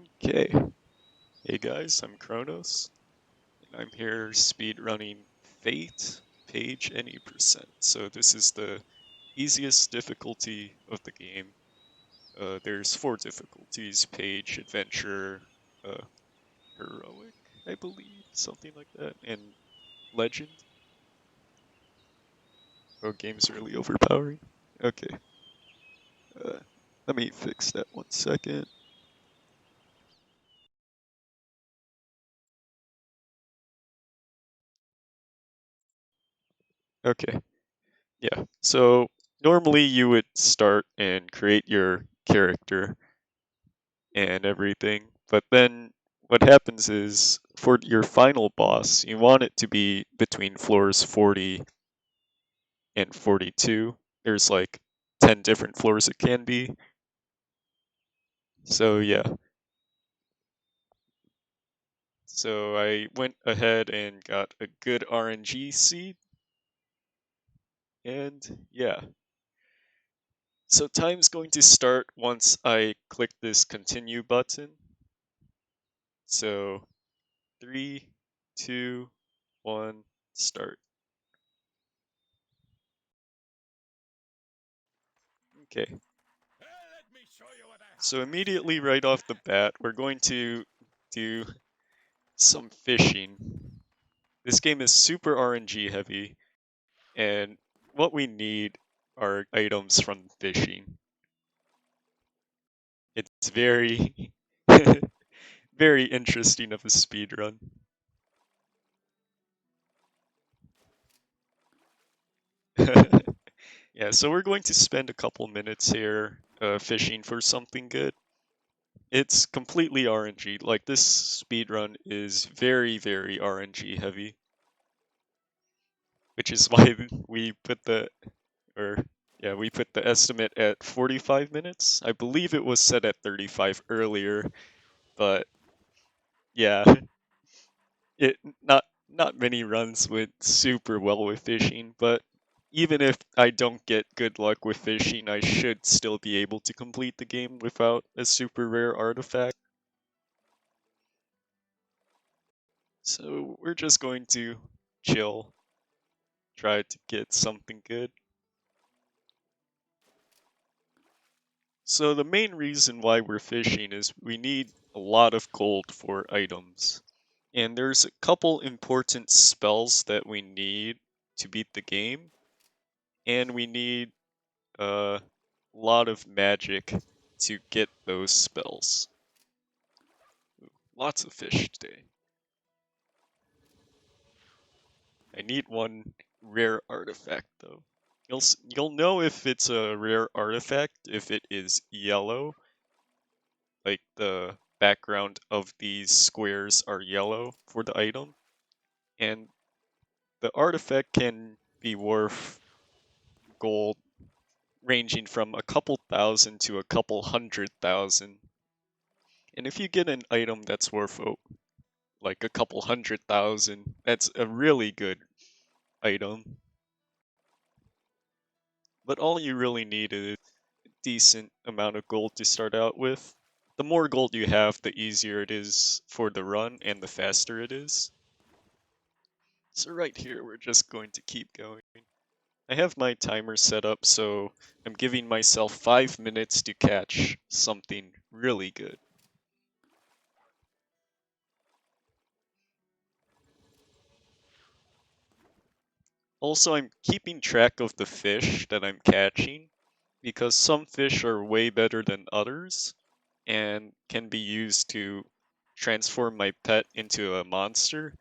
Okay. Hey guys, I'm Chronos, and I'm here speedrunning Fate, page any percent. So this is the easiest difficulty of the game. There's 4 difficulties: page, adventure, uh, heroic, I believe, something like that, and legend. Oh, game's really overpowering. Okay. Uh, Let me fix that 1 second. Okay. Yeah. So normally you would start and create your character and everything, but then what happens is for your final boss, you want it to be between floors 40 and 42. There's like 10 different floors it can be. So yeah. So I went ahead and got a good RNG seed, and yeah. So time's going to start once I click this continue button. So 3, 2, 1, start. Okay. So immediately right off the bat, we're going to do some fishing. This game is super RNG heavy, and what we need are items from fishing. It's very, very interesting of a speed run. Yeah, so we're going to spend a couple minutes here fishing for something good. It's completely RNG. Like, this speedrun is very, very RNG heavy, which is why we put the or yeah, we put the estimate at 45 minutes. I believe it was set at 35 earlier, but yeah, it not many runs went super well with fishing, but even if I don't get good luck with fishing, I should still be able to complete the game without a super rare artifact. So we're just going to chill, try to get something good. So the main reason why we're fishing is we need a lot of gold for items. And there's a couple important spells that we need to beat the game. And we need a lot of magic to get those spells. Lots of fish today. I need one rare artifact though. You'll know if it's a rare artifact if it is yellow, like the background of these squares are yellow for the item, and the artifact can be worth gold ranging from a couple thousand to a couple 100,000. And if you get an item that's worth like a couple 100,000, that's a really good item. But all you really need is a decent amount of gold to start out with. The more gold you have, the easier it is for the run and the faster it is. So right here, we're just going to keep going. I have my timer set up, so I'm giving myself 5 minutes to catch something really good. Also, I'm keeping track of the fish that I'm catching, because some fish are way better than others, and can be used to transform my pet into a monster,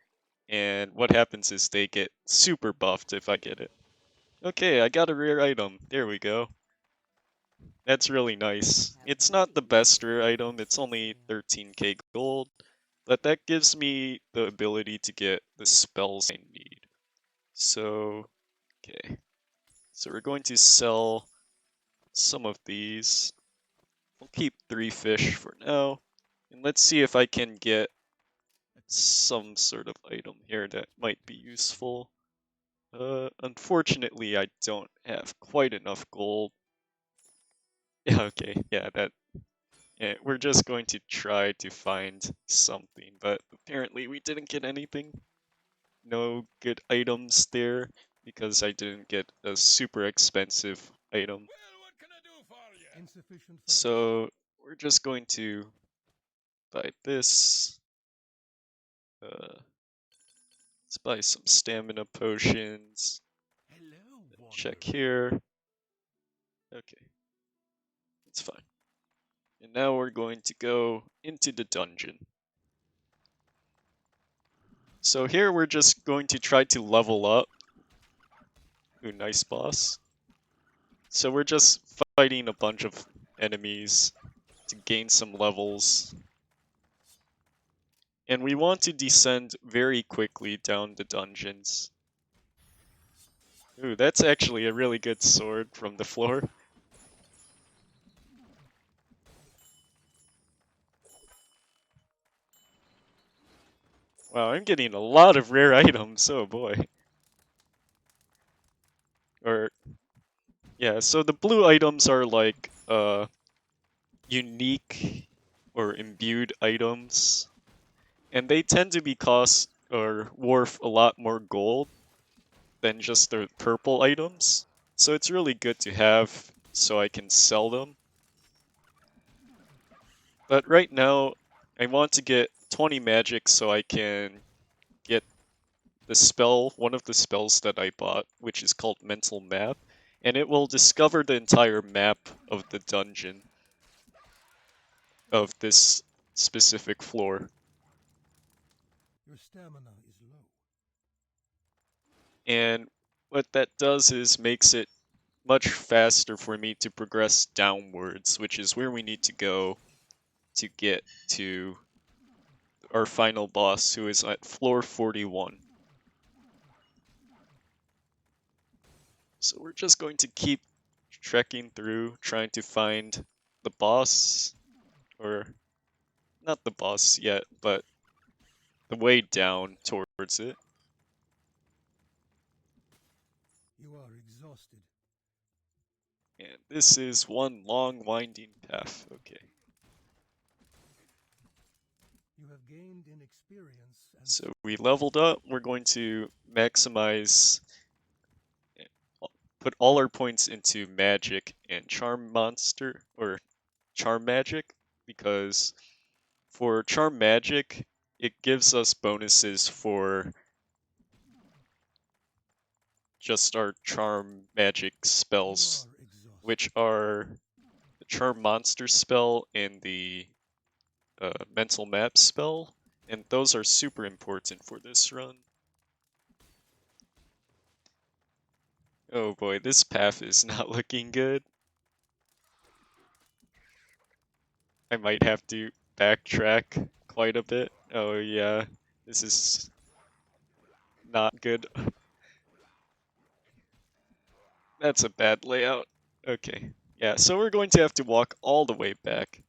and what happens is they get super buffed if I get it. Okay, I got a rare item. There we go. That's really nice. It's not the best rare item, it's only 13k gold, but that gives me the ability to get the spells I need. So, okay. So we're going to sell some of these. We'll keep 3 fish for now. And let's see if I can get some sort of item here that might be useful. Unfortunately, I don't have quite enough gold. Yeah, okay, yeah, And we're just going to try to find something, but apparently we didn't get anything. No good items there because I didn't get a super expensive item. Insufficient funds. So we're just going to buy this. Let's buy some stamina potions. Hello, Check wanderer. here. Okay, it's fine. And now we're going to go into the dungeon. So here we're just going to try to level up. Ooh, nice boss. So we're just fighting a bunch of enemies to gain some levels. And we want to descend very quickly down the dungeons. Ooh, that's actually a really good sword from the floor. Wow, I'm getting a lot of rare items, oh boy. Or, yeah, so the blue items are like, unique or imbued items. And they tend to be cost or worth a lot more gold than just the purple items. So it's really good to have so I can sell them. But right now, I want to get 20 magic so I can get the spell, one of the spells that I bought, which is called Mental Map, and it will discover the entire map of the dungeon of this specific floor. Your stamina is low. And what that does is makes it much faster for me to progress downwards, which is where we need to go to get to our final boss, who is at floor 41. So we're just going to keep trekking through, trying to find the boss, or not the boss yet, but the way down towards it. You are exhausted. And this is one long winding path. Okay. You have gained in experience and So we leveled up. We're going to maximize, put all our points into magic and charm monster, or charm magic, because for charm magic, it gives us bonuses for just our charm magic you spells, are exhausted. which are the charm monster spell and the mental map spell, and those are super important for this run. Oh boy, this path is not looking good. I might have to backtrack quite a bit. Oh yeah, this is not good. That's a bad layout. Okay. Yeah, so we're going to have to walk all the way back.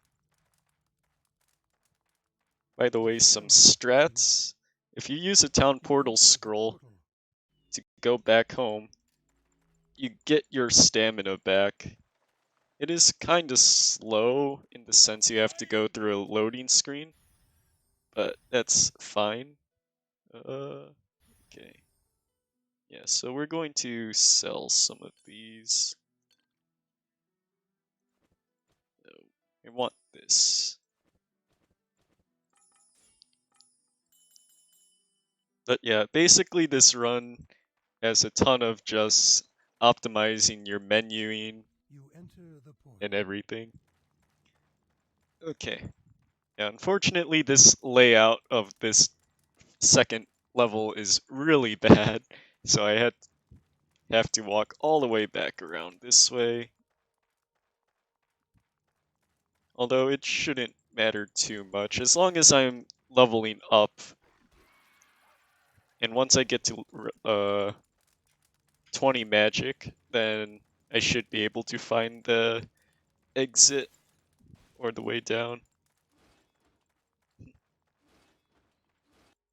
By the way, some strats. If you use a town portal scroll to go back home, you get your stamina back. It is kind of slow in the sense you have to go through a loading screen, but that's fine. Okay. Yeah, so we're going to sell some of these. No, I want this. But yeah, basically this run has a ton of just optimizing your menuing You enter the portal. and everything. Okay. Yeah, unfortunately, this layout of this second level is really bad, so I have to walk all the way back around this way. Although it shouldn't matter too much, as long as I'm leveling up. And once I get to 20 magic, then I should be able to find the exit or the way down.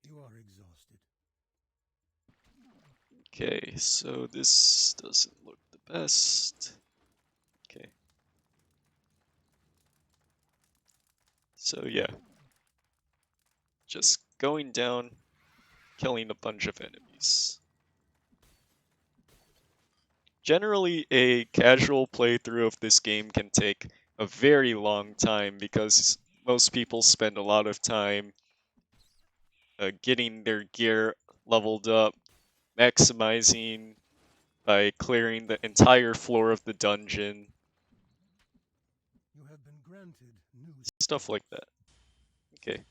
You are exhausted. Okay, so this doesn't look the best. Okay. So yeah, just going down, killing a bunch of enemies. Generally, a casual playthrough of this game can take a very long time because most people spend a lot of time getting their gear leveled up, maximizing by clearing the entire floor of the dungeon, You have been granted new stuff skills. like that. Okay,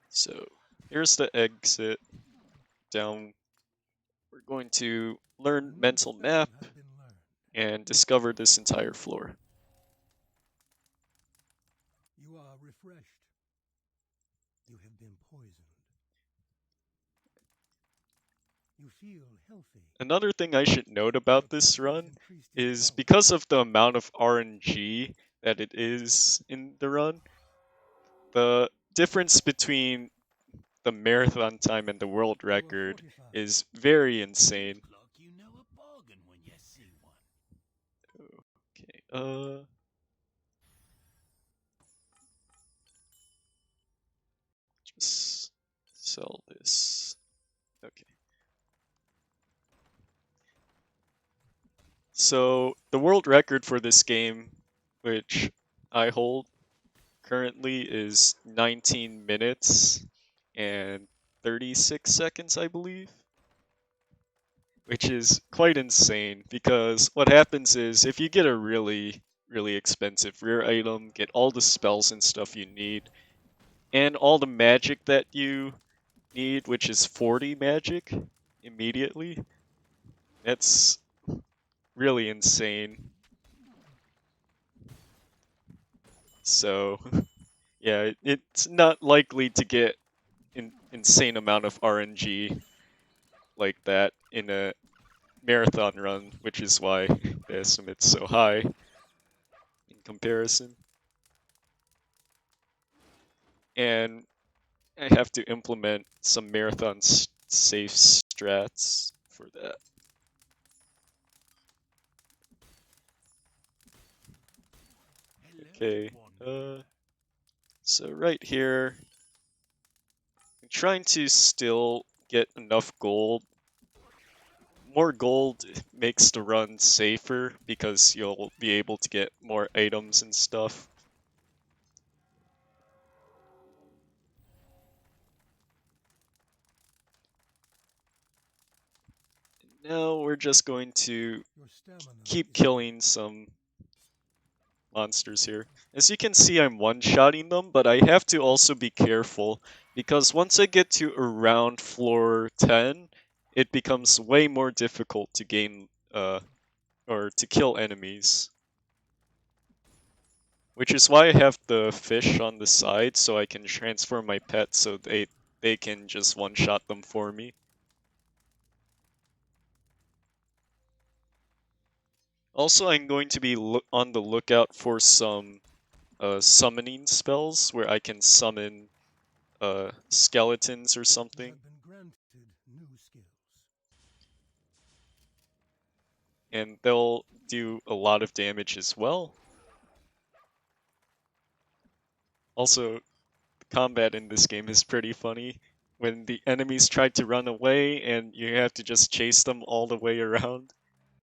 so here's the exit down. We're going to A learn new mental spell map has been learned. and discover this entire floor. You are refreshed. You have been poisoned. You feel healthy. Another thing I should note Your about pet this has run increased in is power. because of the amount of RNG that it is in the run, the difference between the marathon time and the world You are record fortified. is very insane. Look like you know a bargain when you see one. Okay, just sell this. Okay. So the world record for this game, which I hold currently, is 19 minutes and 36 seconds, I believe, which is quite insane because what happens is if you get a really expensive rare item, get all the spells and stuff you need, and all the magic that you need, which is 40 magic immediately, that's really insane. So, yeah, it's not likely to get an insane amount of RNG like that in a marathon run, which is why the estimate's so high in comparison. And I have to implement some marathon safe strats for that. Hello, Okay, wanderer. so right here, I'm trying to still get enough gold. More gold makes the run safer because you'll be able to get more items and stuff. Now we're just going to Your stamina keep is low. killing some monsters here. As you can see, I'm one-shotting them, but I have to also be careful because once I get to around floor 10, it becomes way more difficult to gain or to kill enemies. Which is why I have the fish on the side so I can transfer my pet so they can just one-shot them for me. Also, I'm going to be on the lookout for some summoning spells where I can summon skeletons or You something, have been granted new skills. and they'll do a lot of damage as well. Also, the combat in this game is pretty funny. When the enemies try to run away and you have to just chase them all the way around.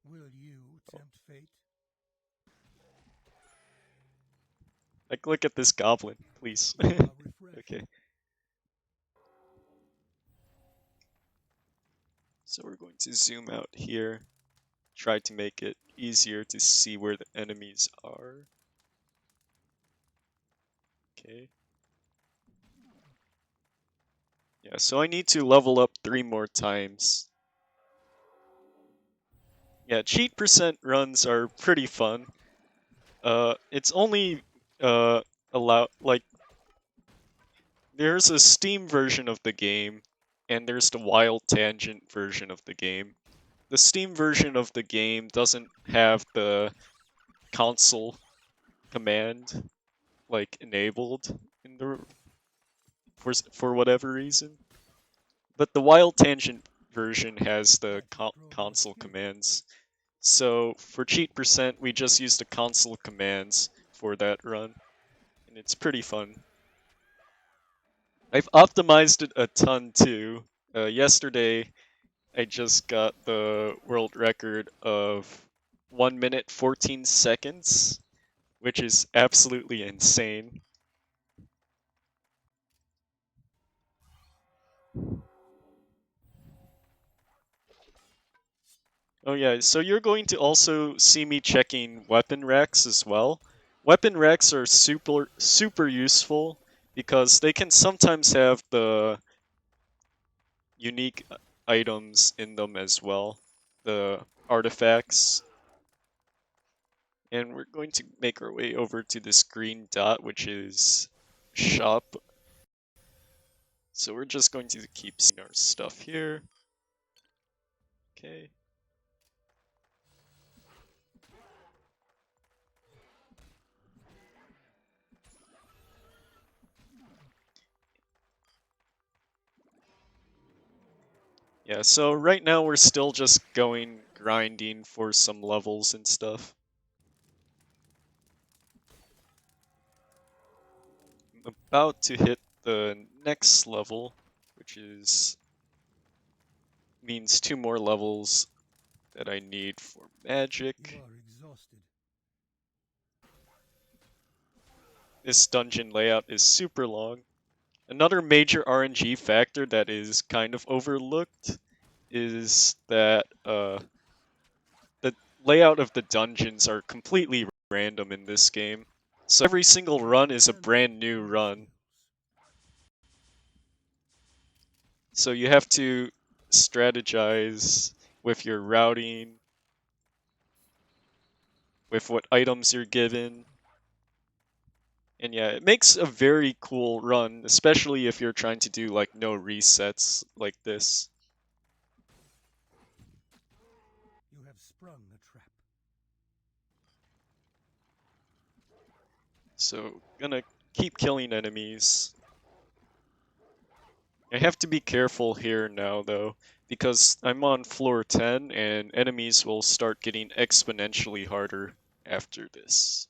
Will you tempt fate? Like, look at this goblin, please. You are refreshed. Okay, so we're going to zoom out here, try to make it easier to see where the enemies are. Okay. Yeah, so I need to level up 3 more times. Yeah, cheat percent runs are pretty fun. It's only allow like there's a Steam version of the game, and there's the Wild Tangent version of the game. The Steam version of the game doesn't have the console command like enabled in the for whatever reason, but the Wild Tangent version has the As you grow more console skilled, commands. So for cheat percent, we just used the console commands for that run, and it's pretty fun. I've optimized it a ton too. Yesterday, I just got the world record of 1 minute 14 seconds, which is absolutely insane. Oh yeah, so you're going to also see me checking weapon racks as well. Weapon racks are super useful because they can sometimes have the unique items in them as well, the artifacts. And we're going to make our way over to this green dot, which is shop. So we're just going to keep seeing our stuff here. Okay. Yeah, so right now we're still just going grinding for some levels and stuff. I'm about to hit the next level, which is means 2 more levels that I need for You magic. are exhausted. This dungeon layout is super long. Another major RNG factor that is kind of overlooked is that the layout of the dungeons are completely random in this game. So every single run is a brand new run. So you have to strategize with your routing, with what items you're given. And yeah, it makes a very cool run, especially if you're trying to do like no resets like this. You have sprung the trap. So gonna keep killing enemies. I have to be careful here now though, because I'm on floor 10 and enemies will start getting exponentially harder after this.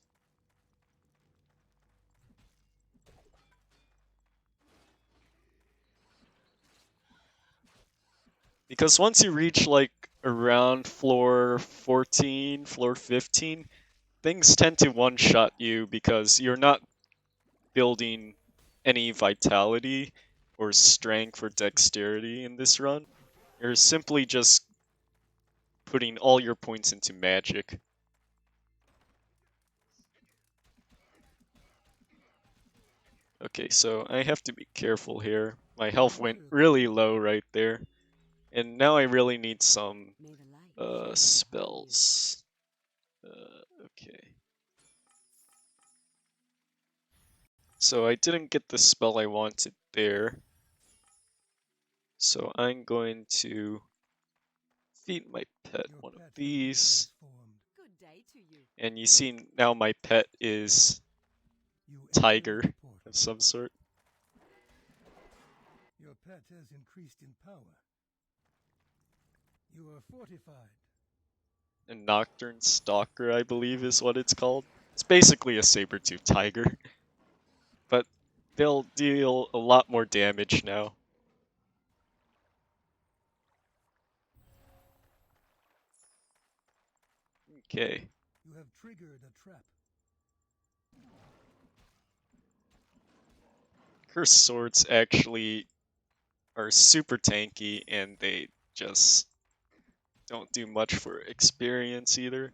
Because once you reach like around floor 14, floor 15, things tend to one-shot you because you're not building any vitality or strength or dexterity in this run. You're simply just putting all your points into magic. Okay, so I have to be careful here. My health went really low right there. And now I really need some spells. Okay. So I didn't get the spell I wanted there. So I'm going to feed my pet Your one of pet has been these. transformed. Good day to you. And you see now my pet is You enter tiger the portal. of some sort. Your pet has increased in power. You are fortified. A Nocturne Stalker, I believe is what it's called. It's basically a saber-tooth tiger. But they'll deal a lot more damage now. Okay. You have triggered a trap. Cursed Swords actually are super tanky and they just don't do much for experience either.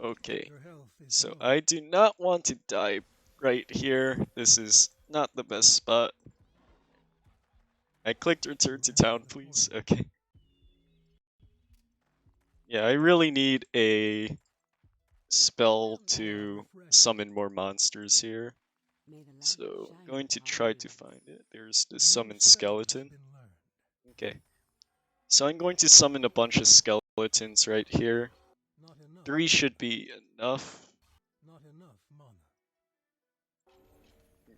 Okay, Your health is so low. I do not want to die right here. This is not the best spot. I clicked return to You enter town, the please. portal. Okay. Yeah, I really need a spell to Refreshed. summon more monsters here. May the light So shine I'm going to upon try you. to find it. There's the New summon spell has skeleton. been learned. Okay. So I'm going to summon a bunch of skeletons right here. Not enough. 3 should be enough. Not enough mana.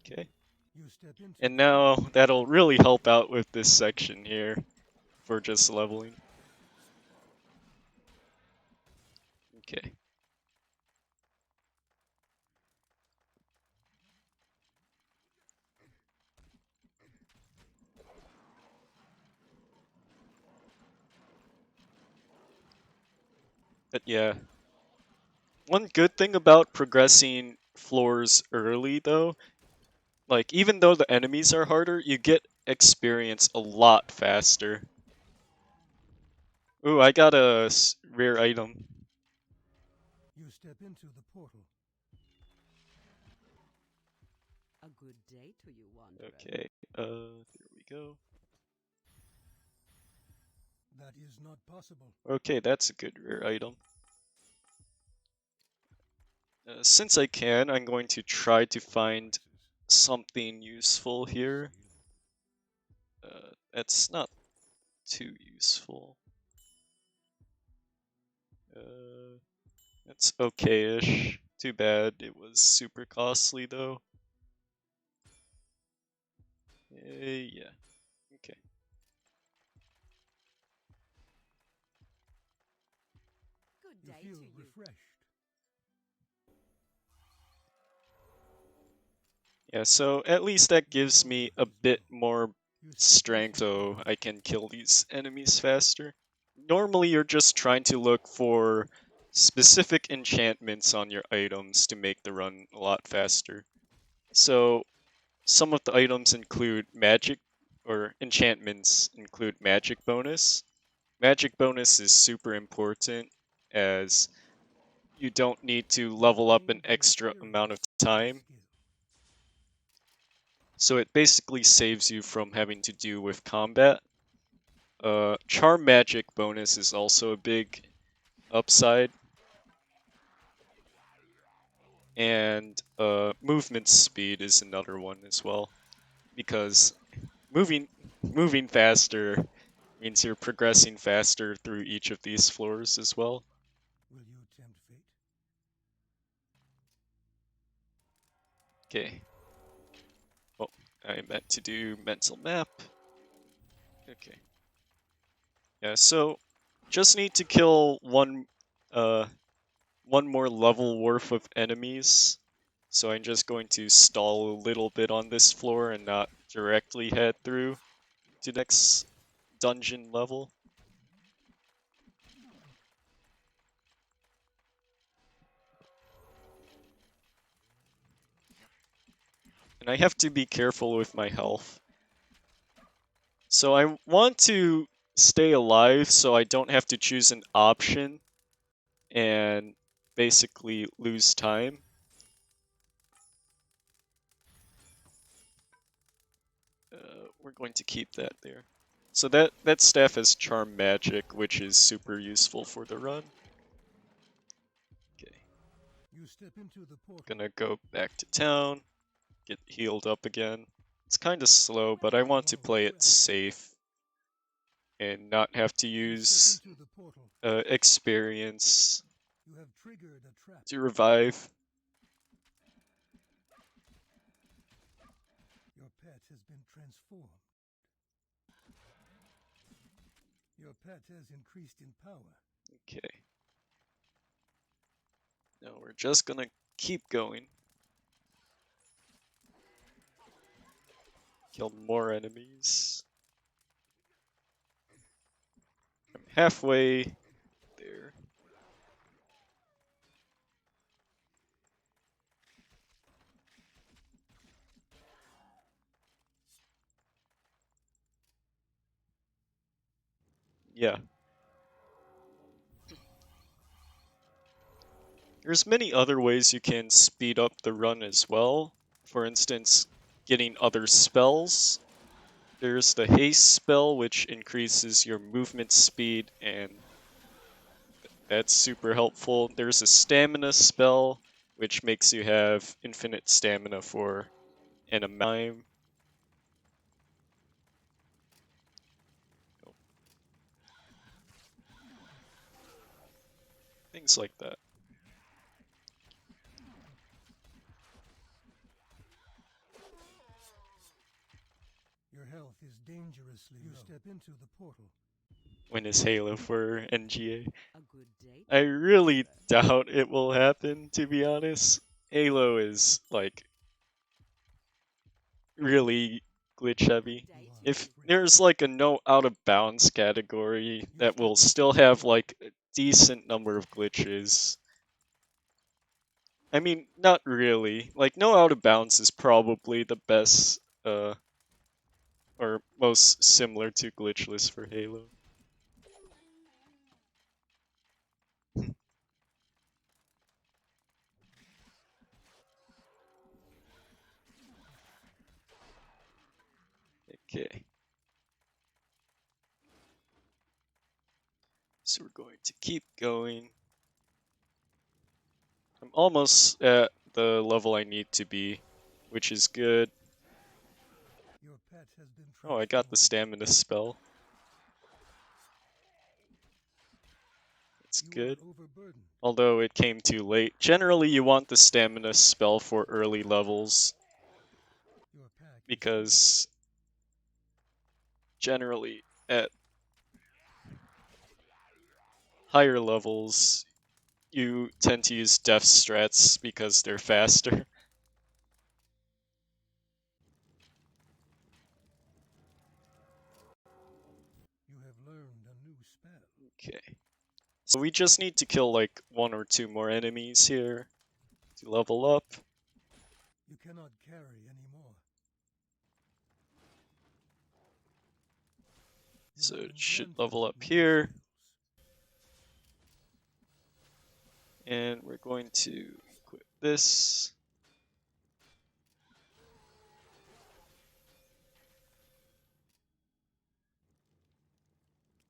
Okay. You step into And the now portal. that'll really help out with this section here for just leveling. But yeah. One good thing about progressing floors early, though, like, even though the enemies are harder, you get experience a lot faster. Ooh, I got a rare item. You step into the portal. A good day to you, wanderer. Okay, there we go. That is not possible. Okay, that's a good rare item. Since I can, I'm going to try to find something useful here. That's not too useful. That's okay-ish. Too bad it was super costly though. Yeah. Okay. Good You day feel to you. refreshed. Yeah, so at least that gives me a bit more You step strength into the so portal. I can kill these enemies faster. Normally you're just trying to look for specific enchantments on your items to make the run a lot faster. So some of the items include magic, or enchantments include magic bonus. Magic bonus is super important as you don't need to level up an Gain the extra amount of experience time. skill. So it basically saves you from having to do with combat. Charm magic bonus is also a big upside. And movement speed is another one as well. Because moving moving faster means you're progressing faster through each of these floors as well. Will you tempt fate? Okay. Oh, I meant to do mental map. Okay. Yeah, so just need to kill one more level worth of enemies. So I'm just going to stall a little bit on this floor and not directly head through to the next dungeon level. And I have to be careful with my health. So I want to stay alive so I don't have to choose an option and basically lose time. We're going to keep that there. So that staff has charm magic, which is super useful for the run. Okay, You step into the portal. gonna go back to town, get healed up again. It's kind of slow, but I want to play it safe and not have to You use step into the portal. experience You have triggered a trap. to revive. Your pet has been transformed. Your pet has increased in power. Okay. Now we're just gonna keep going. Kill more enemies. I'm halfway there. Yeah. There's many other ways you can speed up the run as well. For instance, getting other spells. There's the haste spell, which increases your movement speed, and that's super helpful. There's a stamina spell, which makes you have infinite stamina for an amount of time. Things like that. Your health is dangerously low. You step into the portal. When is Halo for NGA? A good day to I you, really wanderer. doubt it will happen, to be honest. Halo is, like, really glitch A heavy. good day to If you. there's like a no out of bounds category that will still have like decent number of glitches. I mean, not really. Like, no out of bounds is probably the best, or most similar to glitchless for Halo. Okay. So we're going to keep going. I'm almost at the level I need to be, which is good. Your pet has been Oh, I got the transformed. stamina spell. It's You good. are overburdened. Although it came too late. Generally, you want the stamina spell for early levels, Your pack is full. because generally at higher levels, you tend to use death strats because they're faster. You have learned a new spell. Okay. So we just need to kill like 1 or 2 more enemies here to level up. You cannot carry anymore. You So have it been should granted level up new here. skills. And we're going to equip this.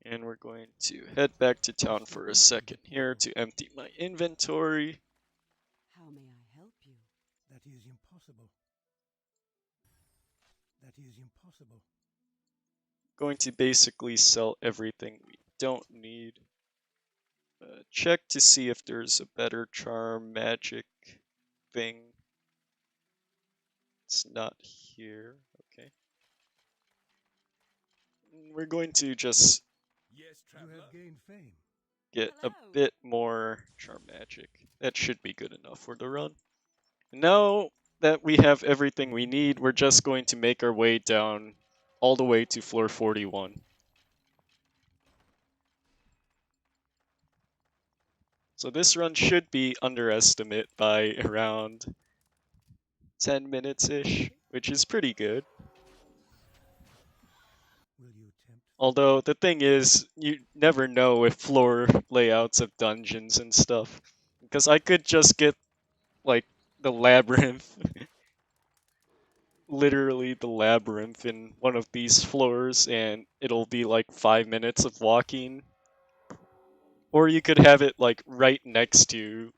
And we're going to head back to town Trust the for a hunter second that here will. to empty my inventory. How may I help you? That is impossible. That is impossible. Going to basically sell everything we don't need. Check to see if there's a better charm magic thing. It's not here. Okay. We're going to just Yes, You traveler. have gained fame. get a Hello. bit more charm magic. That should be good enough for the run. Now that we have everything we need, we're just going to make our way down all the way to floor 41. So this run should be underestimate by around 10 minutes-ish, which is pretty good. Will you tempt fate? Although the thing is, you never know with floor layouts of dungeons and stuff. Because I could just get, like, the labyrinth, literally the labyrinth in one of these floors, and it'll be like 5 minutes of walking. Or you could have it, like, right next to you,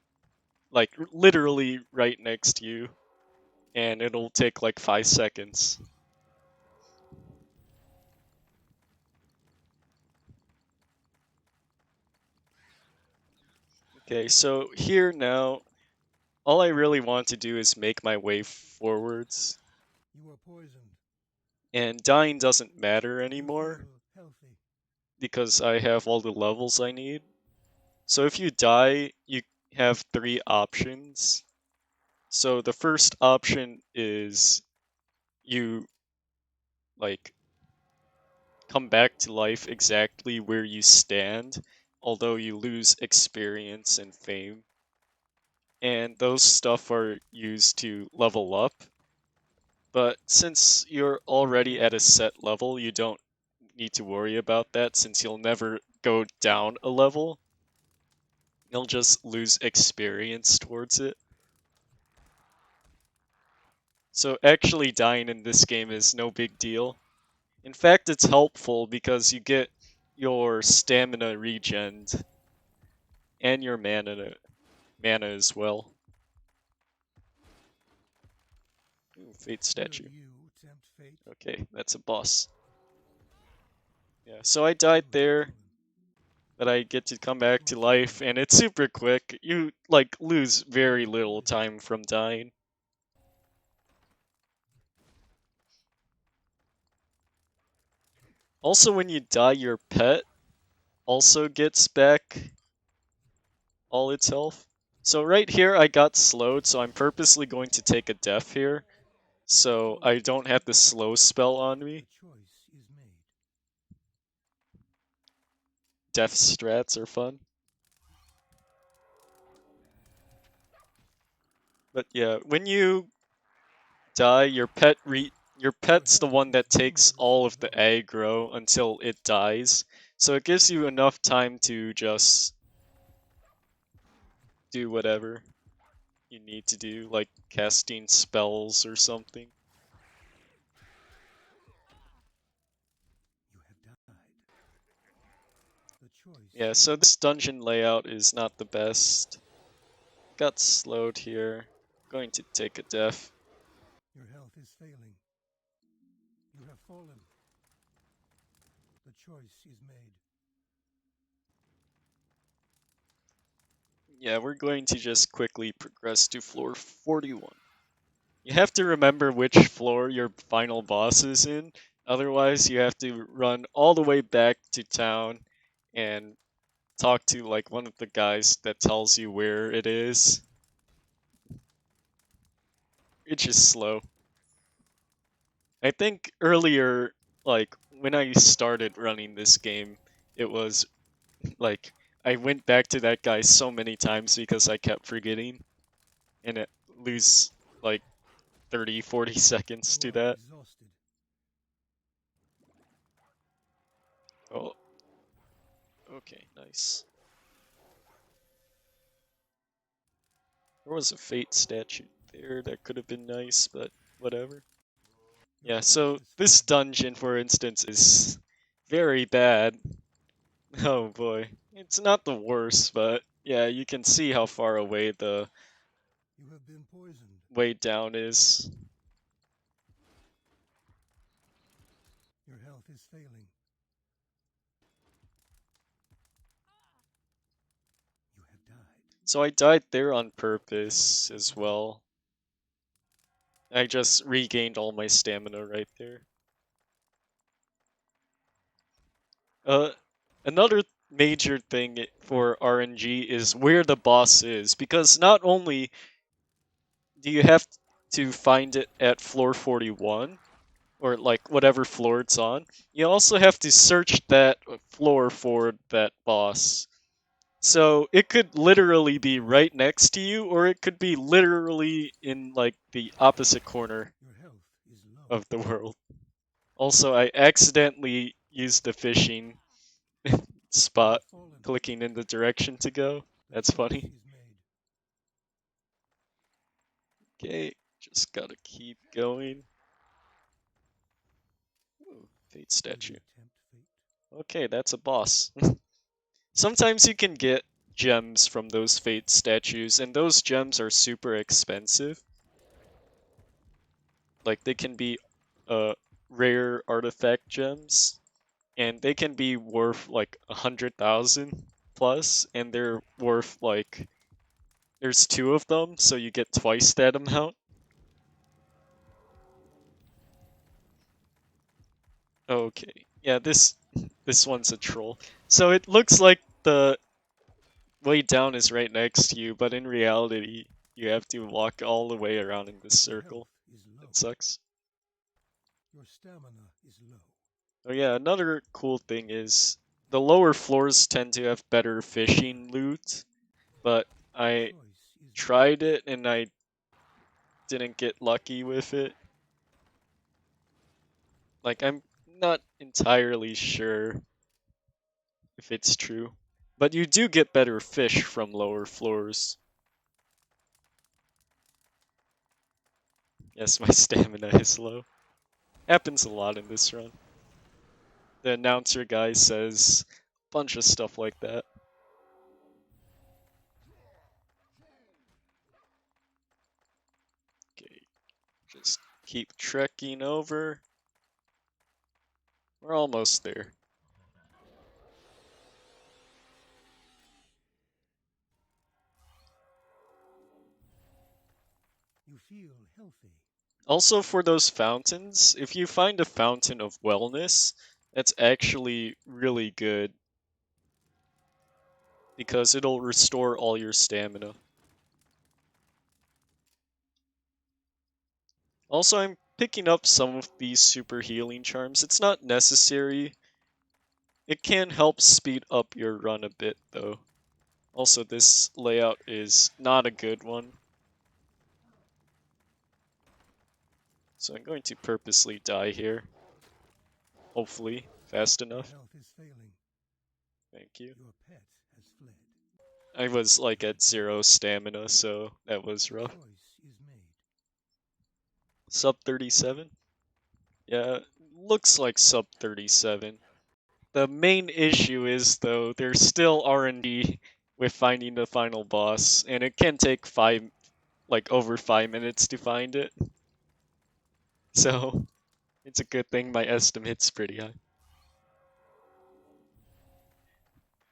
like, literally right next to you, and it'll take like 5 seconds. Okay, so here now, all I really want to do is make my way forwards, You are poisoned. and dying doesn't matter You anymore feel healthy. because I have all the levels I need. So if you die, you have 3 options. So the first option is you, like, come back to life exactly where you stand, although you lose experience and fame. And those stuff are used to level up. But since you're already at a set level, you don't need to worry about that since you'll never go down a level. You'll just lose experience towards it. So actually dying in this game is no big deal. In fact, it's helpful because you get your stamina regen and your mana as well. Ooh, Fate Will statue. you tempt fate? Okay, that's a boss. Yeah, so I You died have there, fallen. but I get to come back to Trust life, me. and it's super quick. You, like, lose very You are little poisoned. time from dying. Also, when you die, your pet also gets back all its health. So right here, I got slowed, so I'm purposely going to take a death here, You have so I chosen. don't have the slow spell on The me. choice is made. Death strats are fun. But yeah, when you die, your pet's the health one is that takes all of dangerously the low. aggro until it dies. So it gives you enough time to just do whatever you need to do, like casting spells or something. You have died. The choice Yeah, is so this dungeon layout is not the best. Got slowed here. Going to take a death. your health is failing. You have fallen. The choice is made. Yeah, we're going to just quickly progress to floor 41. You have to remember which floor your final boss is in, otherwise you have to run all the way back to town and talk to like one of the guys that tells you where it is. It's just slow. I think earlier, like when I started running this game, it was like I went back to that guy so many times because I kept forgetting and it lose like 30, 40 seconds You to are that. exhausted. Oh, okay, nice. There was a fate statue there that could have been nice, but whatever. Your Yeah, health so has this fallen. dungeon, for instance, is very bad. Oh boy. It's not the worst, but yeah, you can see how far away the You have been poisoned. way down is. Your health is failing. You have died. So I died there on The choice purpose is as made. well. I just regained all my stamina right there. Uh, Another major thing for RNG is where the boss is, because not only do you have to find it at floor 41, or like whatever floor it's on, you also have to search that floor for that boss. So it could literally be right next to you, or it could be literally in like the opposite corner Your health is low. of the world. Also, I accidentally used the fishing You spot, have fallen. clicking in the direction to go. The That's choice funny. is made. Okay, just gotta keep going. Ooh, fate Will statue. you tempt fate? Okay, that's a boss. Sometimes you can get gems from those fate statues, and those gems are super expensive. Like they can be rare artifact gems, and they can be worth like 100,000 plus, and they're worth like there's two of them, so you get twice that amount. Okay, yeah, this one's a troll. So it looks like the way down is right next to you, but in reality, you have to walk all the way around in this Your health circle. is low. It sucks. Your stamina is low. Oh yeah, another cool thing is the lower floors tend to have better fishing loot, but The I choice is made. tried it and I didn't get lucky with it. Like I'm not entirely sure if it's true, but you do get better fish from lower floors. Yes, my stamina is low. Happens a lot in this run. The announcer guy says a bunch of stuff like that. Okay, just keep trekking over. We're almost there. You feel healthy. Also, for those fountains, if you find a fountain of wellness, that's actually really good because it'll restore all your stamina. Also, I'm picking up some of these super healing charms. It's not necessary. It can help speed up your run a bit, though. Also, this layout is not a good one. So I'm going to purposely die here. Hopefully, fast Your enough. health is failing. Thank you. Your pet has fled. I was like at 0 stamina, so that was The rough. choice is made. Sub 37? Yeah, looks like sub 37. The main issue is, though, there's still RNG with finding the final boss, and it can take over 5 minutes to find it. So, it's a good thing my estimate's pretty high.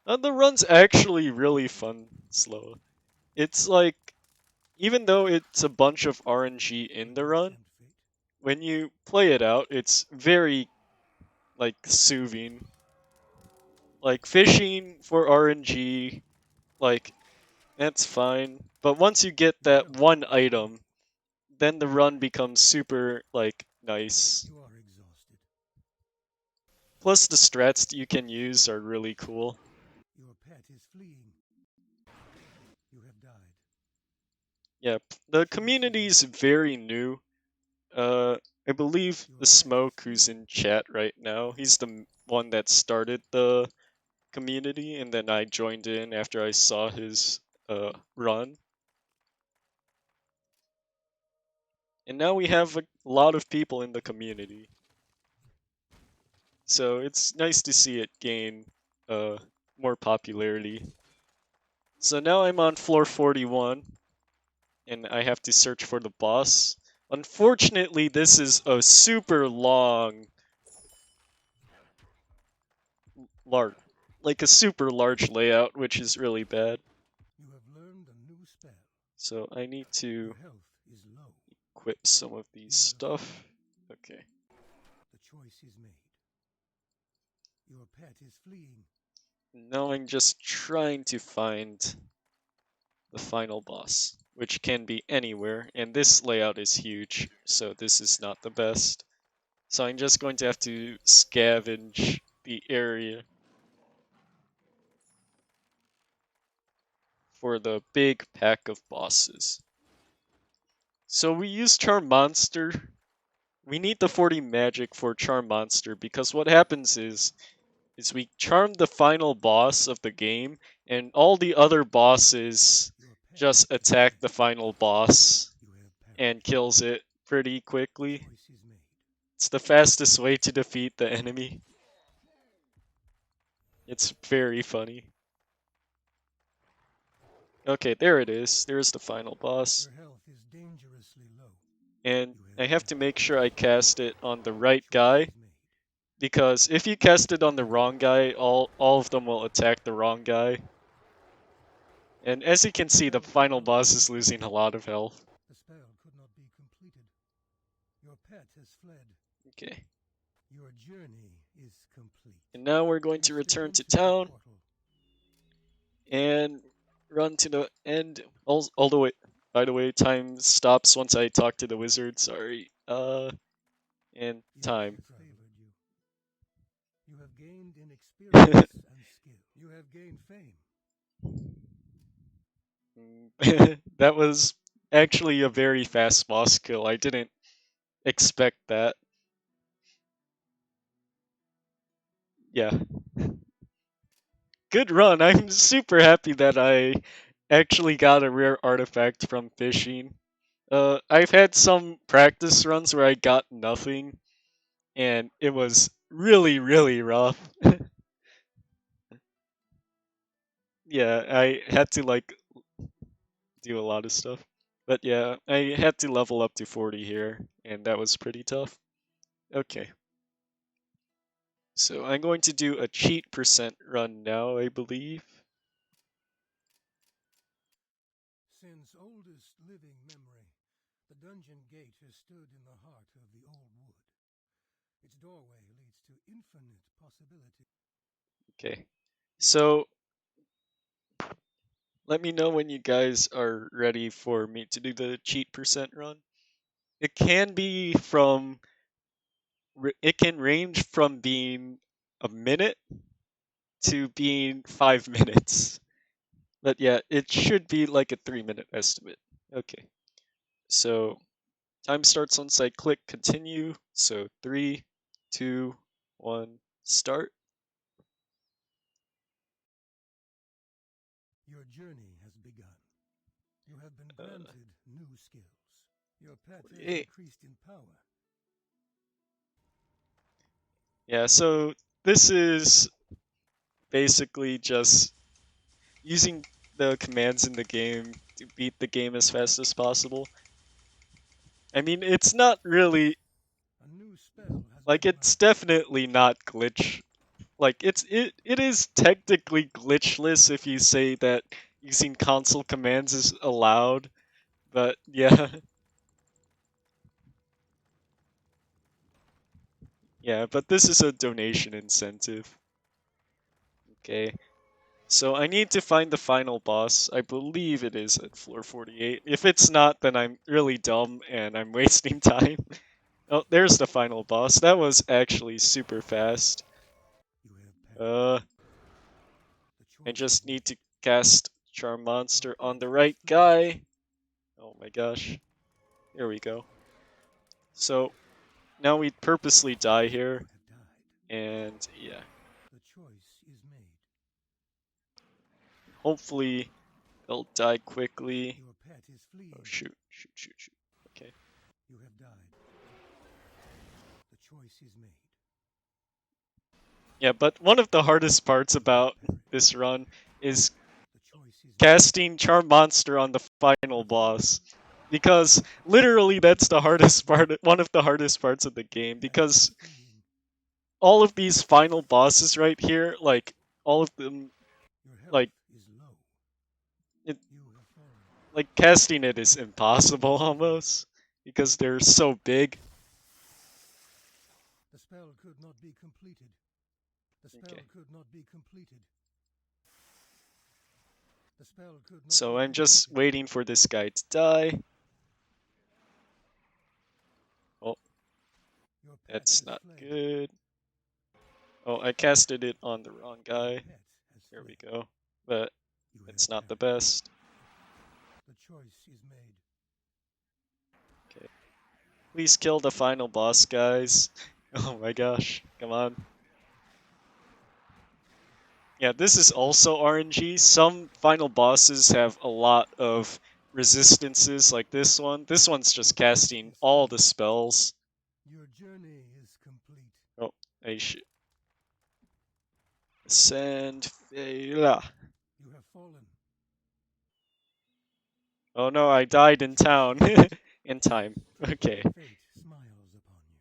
The run's actually really fun, slow. It's like, even though it's a bunch of RNG in Will the you run, tempt fate? when you play it out, it's very, like, soothing. Like, fishing for RNG, like, that's fine. But once you get Your that health one is low. item, then the run becomes super, like, nice. You are exhausted. Plus, the strats you can use are really cool. Your pet is fleeing. You have died. Yeah, the Choice is community's made. very new. Uh, I believe Your the pet is Smoke, who's fleeing. in chat right now, he's the one that started the community, and then I joined in after I saw his run. And now we have a lot of people in the community. So it's nice to see it gain uh, more popularity. So now I'm on floor 41, and I have to search for the boss. Unfortunately, this is a super long, large, like a super large layout, which is really bad. You have learned a new spell. So I need to Your health is low. equip some of these You have stuff. failed. Okay. The choice is made. Your pet is fleeing. Now I'm just trying to find the final boss, which can be anywhere, and this layout is huge, so this is not the best. So I'm just going to have to scavenge the area for the big pack of bosses. So we use Charm Monster. We need the 40 magic for Charm Monster because what happens is we charm the final boss of the game, and all the other bosses Your pet just is attack fled. the final boss You have and perished. kills it pretty quickly. Choice is made. It's the fastest way to defeat the enemy. It's very funny. Okay, there it is. There's the final boss. Your health is dangerously low. And You I have have to died. make sure I cast it on the right Choice guy, is made. because if you cast it on the wrong guy, all of them will attack the wrong guy. And as you can The see, the spell could final not be boss is completed. losing a lot of health. The spell could not be completed. Your pet has fled. Okay. Your journey is complete. And now we're going Please to step return to into the town portal. and run to the end. All the way. By the way, time stops once I talk to the wizard. Sorry. And Your time. pet favored you. You have gained in experience and skill. You have gained fame. That was actually a very fast boss kill. I didn't expect that. Yeah. Good run. I'm super happy that I actually got a rare artifact from fishing. I've had some practice runs where I got nothing, and it was really, really rough. Yeah, I had to like do a lot of stuff. But yeah, I had to level up to 40 here, and that was pretty tough. Okay. So I'm going to do a cheat percent run now, I believe. Since oldest living memory, the dungeon gate has stood in the heart of the old wood. Its doorway leads to infinite possibility. Okay. So let me know when you guys are ready for me to do the cheat percent run. It can be from it can range from being a minute to being 5 minutes. But yeah, it should be like a 3 minute estimate. Okay. So Time starts once I click continue. So 3, 2, 1, start. Your journey has begun. You have been granted new skills. Your pet has 48. increased in power. Yeah, so this is basically just using the commands in the game to beat the game as fast as possible. I mean, it's not really A new spell has like been it's learned. definitely not glitch. Like it is technically glitchless if you say that using console commands is allowed, but yeah. Yeah, but this is a donation incentive. Okay. So I need to find the final boss. I believe it is at floor 48. If it's not, then I'm really dumb and I'm wasting time. Oh, there's the final boss. That was actually super fast. You have perished. Uh, The I choice is just need made. to cast Charm Your Monster on pet the has right fled. guy. Oh my gosh. Here we go. So now we purposely die here, You have died. and yeah, The choice is made. hopefully they'll die quickly. Your pet is Oh fleeing. shoot, shoot, shoot, shoot. Okay. You have died. The choice is made. Yeah, but one of the hardest parts You have about perished. this run is The choice is made. casting Charm Monster on the final boss. Because literally that's the hardest part, one of the hardest parts of the Your game, pet because is fleeing. all of these final bosses right here, like all of them, Your health like is low. it, You have fallen. like casting it is The impossible choice is made. almost because they're so big. The spell could not be completed. The spell Okay, could not be completed. The spell could not so be I'm just completed. waiting for this guy to die. Oh, Your pet that's has not fled. good. Oh, I casted it on the wrong Your guy. pet has Here we fled. go. But You have it's not the perished. best. The choice is made. Okay. Please kill the final boss, guys. Oh my gosh. Come on. Yeah, this is also RNG. Some final bosses have a lot of resistances like this one. This one's just Your pet casting is all the fleeing. spells. Your journey is complete. Oh, I should ascend. Fail. You have fallen. Oh no, I died The in choice town. is made. In time. Okay. Fate smiles upon you.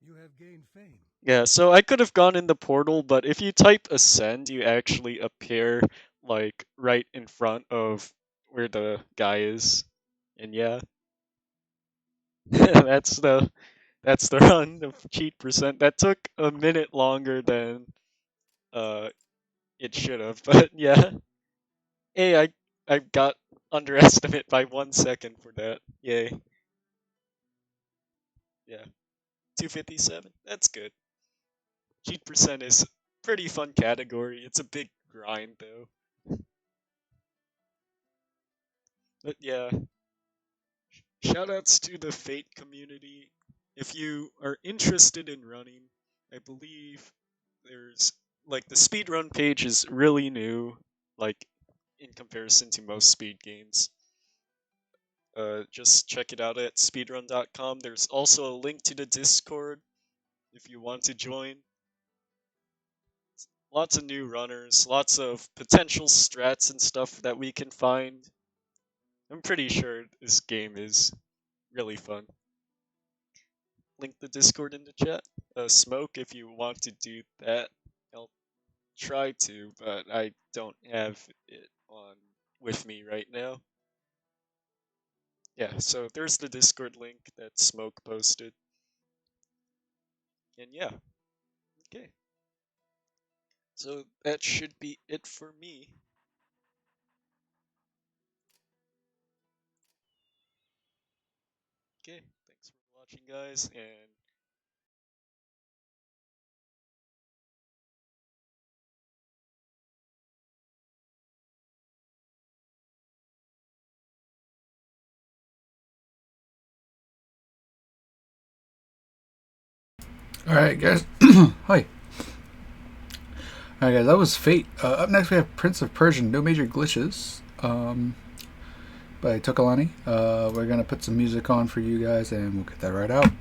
You have gained fame. Yeah, so I could have gone in the portal, but if you type ascend, you actually appear like right in front of where the guy is. And yeah, that's the run of cheat percent. That took a minute longer than uh it should have, but yeah. Hey, I got underestimate by 1 second for that. Yay. Yeah. 257. That's good. Cheat percent is pretty fun category. It's a big grind though. But yeah, shoutouts to the Fate community. If you are interested in running, I believe there's like the speedrun page is really new, like in comparison to most speed games. Just check it out at speedrun.com. There's also a link to the Discord if you want to join. Lots of new runners, lots of potential strats and stuff that we can find. I'm pretty sure this game is really fun. Link the Discord in the chat. Smoke if you want to do that. I'll try to, but I don't have it on with me right now. Yeah, so there's the Discord link that Smoke posted. And yeah, okay. So that should be it for me. Okay, thanks for watching, guys, and Alright, guys. Hi. Alright, guys, that was Fate. Up next, we have Prince of Persia, No Major Glitches, by Tokalani. We're going to put some music on for you guys, and we'll get that right out.